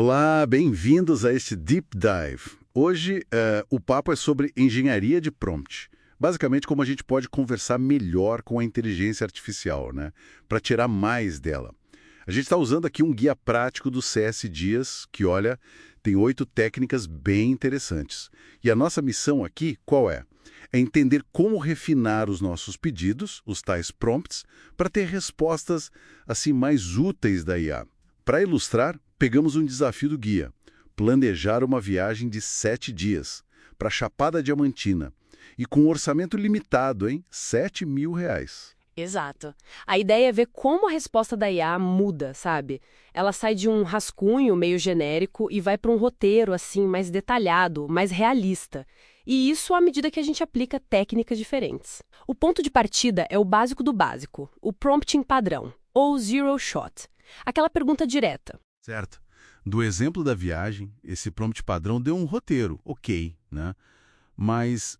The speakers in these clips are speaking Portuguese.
Olá, bem-vindos a este Deep Dive. Hoje, o papo é sobre engenharia de prompt. Basicamente, como a gente pode conversar melhor com a inteligência artificial, né? Para tirar mais dela. A gente está usando aqui um guia prático do CS Dias, que, olha, tem 8 técnicas bem interessantes. E a nossa missão aqui, qual é? É entender como refinar os nossos pedidos, os tais prompts, para ter respostas assim mais úteis da IA. Para ilustrar, pegamos um desafio do guia, planejar uma viagem de 7 dias para Chapada Diamantina e com um orçamento limitado, hein? R$ 7.000. Exato. A ideia é ver como a resposta da IA muda, sabe? Ela sai de um rascunho meio genérico e vai para um roteiro assim mais detalhado, mais realista. E isso à medida que a gente aplica técnicas diferentes. O ponto de partida é o básico do básico, o prompting padrão, ou zero shot. Aquela pergunta direta. Certo. Do exemplo da viagem, esse prompt padrão deu um roteiro, ok, né? Mas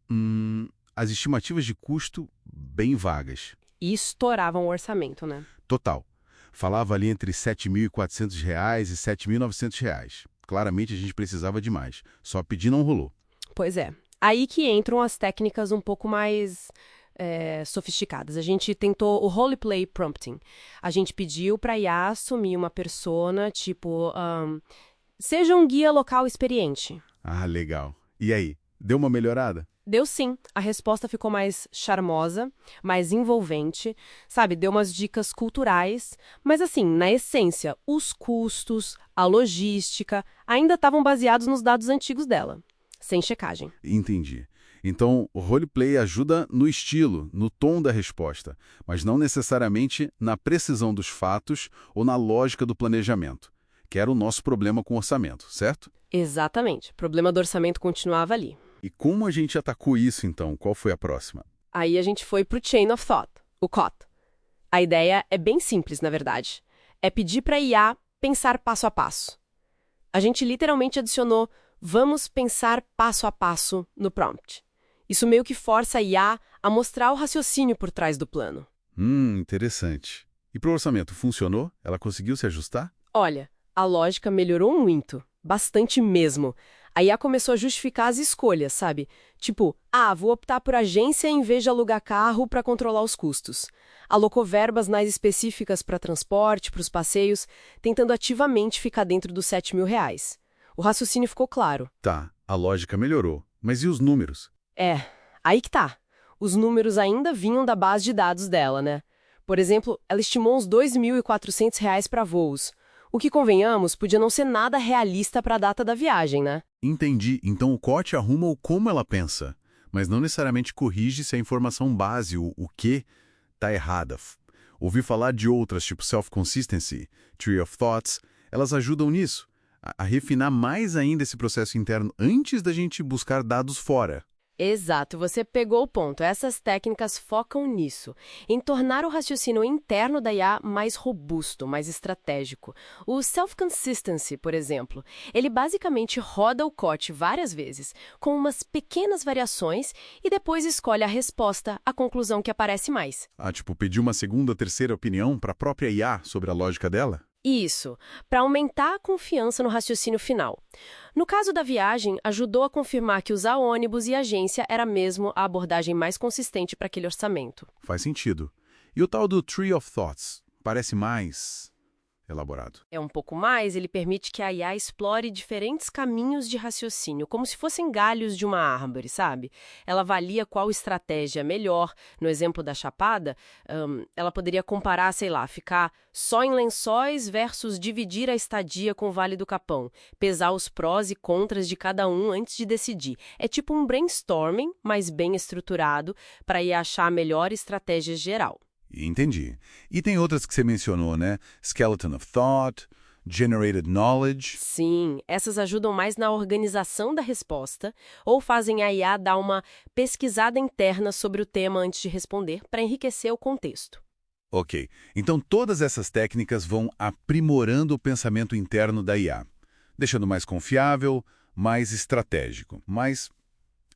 as estimativas de custo bem vagas. E estouravam o orçamento, né? Total. Falava ali entre R$ 7.400 e R$ 7.900. Claramente a gente precisava de mais. Só pedir não rolou. Pois é. Aí que entram as técnicas um pouco mais sofisticadas. A gente tentou o roleplay prompting. A gente pediu para a IA assumir uma persona, tipo, seja um guia local experiente. Ah, legal. E aí, deu uma melhorada? Deu sim. A resposta ficou mais charmosa, mais envolvente, sabe? Deu umas dicas culturais, mas assim, na essência, os custos, a logística ainda estavam baseados nos dados antigos dela, sem checagem. Entendi. Então, o roleplay ajuda no estilo, no tom da resposta, mas não necessariamente na precisão dos fatos ou na lógica do planejamento, que era o nosso problema com o orçamento, certo? Exatamente. O problema do orçamento continuava ali. E como a gente atacou isso, então? Qual foi a próxima? Aí a gente foi pro Chain of Thought, o COT. A ideia é bem simples, na verdade. É pedir para a IA pensar passo a passo. A gente literalmente adicionou "vamos pensar passo a passo" no prompt. Isso meio que força a IA a mostrar o raciocínio por trás do plano. Interessante. E para o orçamento, funcionou? Ela conseguiu se ajustar? Olha, a lógica melhorou muito, bastante mesmo. A IA começou a justificar as escolhas, sabe? Tipo, vou optar por agência em vez de alugar carro para controlar os custos. Alocou verbas mais específicas para transporte, para os passeios, tentando ativamente ficar dentro dos R$ 7.000. O raciocínio ficou claro. Tá, a lógica melhorou. Mas e os números? Aí que tá. Os números ainda vinham da base de dados dela, né? Por exemplo, ela estimou uns R$ 2.400 para voos. O que, convenhamos, podia não ser nada realista para a data da viagem, né? Entendi. Então o COT arruma o como ela pensa, mas não necessariamente corrige se a informação base, o que, tá errada. Ouvi falar de outras, tipo Self-Consistency, Tree of Thoughts. Elas ajudam nisso, a refinar mais ainda esse processo interno antes da gente buscar dados fora. Exato, você pegou o ponto. Essas técnicas focam nisso, em tornar o raciocínio interno da IA mais robusto, mais estratégico. O self-consistency, por exemplo, ele basicamente roda o COT várias vezes, com umas pequenas variações, e depois escolhe a resposta, a conclusão que aparece mais. Tipo, pedir uma segunda, terceira opinião para a própria IA sobre a lógica dela? Isso, para aumentar a confiança no raciocínio final. No caso da viagem, ajudou a confirmar que usar ônibus e agência era mesmo a abordagem mais consistente para aquele orçamento. Faz sentido. E o tal do Tree of Thoughts? Parece mais elaborado. É um pouco mais, ele permite que a IA explore diferentes caminhos de raciocínio, como se fossem galhos de uma árvore, sabe? Ela avalia qual estratégia é melhor. No exemplo da Chapada, ela poderia comparar, sei lá, ficar só em Lençóis versus dividir a estadia com o Vale do Capão, pesar os prós e contras de cada um antes de decidir. É tipo um brainstorming, mas bem estruturado, para ir achar a melhor estratégia geral. Entendi. E tem outras que você mencionou, né? Skeleton of Thought, Generated Knowledge. Sim, essas ajudam mais na organização da resposta ou fazem a IA dar uma pesquisada interna sobre o tema antes de responder para enriquecer o contexto. Ok. Então todas essas técnicas vão aprimorando o pensamento interno da IA, deixando mais confiável, mais estratégico. Mas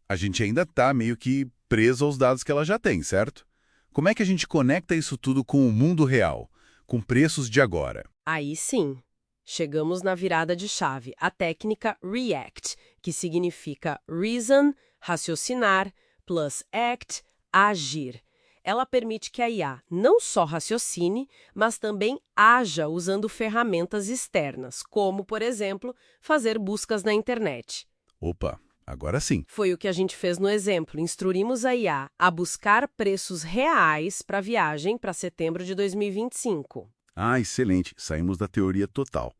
a gente ainda está meio que preso aos dados que ela já tem, certo? Como é que a gente conecta isso tudo com o mundo real, com preços de agora? Aí sim. Chegamos na virada de chave, a técnica REACT, que significa Reason, raciocinar, plus Act, agir. Ela permite que a IA não só raciocine, mas também haja usando ferramentas externas, como, por exemplo, fazer buscas na internet. Opa, agora sim. Foi o que a gente fez no exemplo. Instruímos a IA a buscar preços reais para a viagem para setembro de 2025. Ah, excelente. Saímos da teoria total.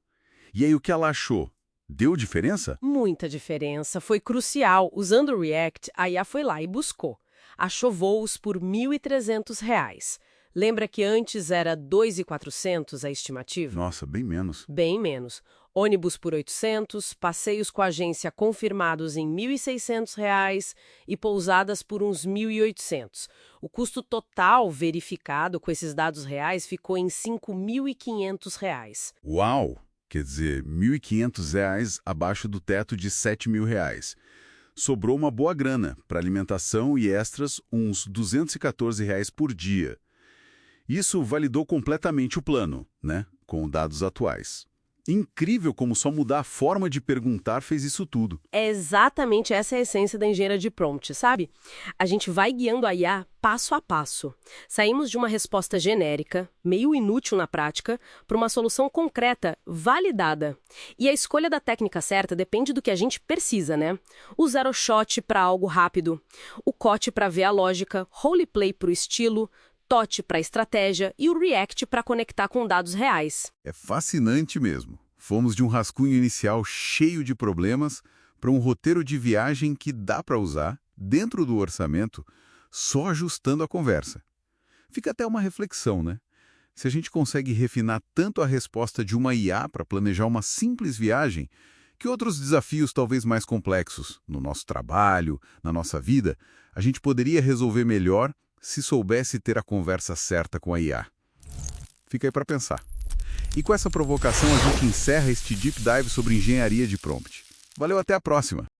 E aí, o que ela achou? Deu diferença? Muita diferença. Foi crucial. Usando o React, a IA foi lá e buscou. Achou voos por R$ 1.300. Lembra que antes era R$ 2.400 a estimativa? Nossa, bem menos. Bem menos. Ônibus por R$ 800, passeios com a agência confirmados em R$ 1.600 e pousadas por uns R$ 1.800. O custo total verificado com esses dados reais ficou em R$ 5.500. Uau! Quer dizer, R$ 1.500 abaixo do teto de R$ 7.000. Sobrou uma boa grana para alimentação e extras, uns R$ 214 por dia. Isso validou completamente o plano, né? Com dados atuais. Incrível como só mudar a forma de perguntar fez isso tudo. É exatamente essa a essência da engenharia de prompt, sabe? A gente vai guiando a IA passo a passo. Saímos de uma resposta genérica, meio inútil na prática, para uma solução concreta, validada. E a escolha da técnica certa depende do que a gente precisa, né? O zero shot para algo rápido, o COT para ver a lógica, roleplay para o estilo, TOT para estratégia e o React para conectar com dados reais. É fascinante mesmo. Fomos de um rascunho inicial cheio de problemas para um roteiro de viagem que dá para usar, dentro do orçamento, só ajustando a conversa. Fica até uma reflexão, né? Se a gente consegue refinar tanto a resposta de uma IA para planejar uma simples viagem, que outros desafios talvez mais complexos, no nosso trabalho, na nossa vida, a gente poderia resolver melhor se soubesse ter a conversa certa com a IA. Fica aí para pensar. E com essa provocação a gente encerra este Deep Dive sobre engenharia de prompt. Valeu, até a próxima!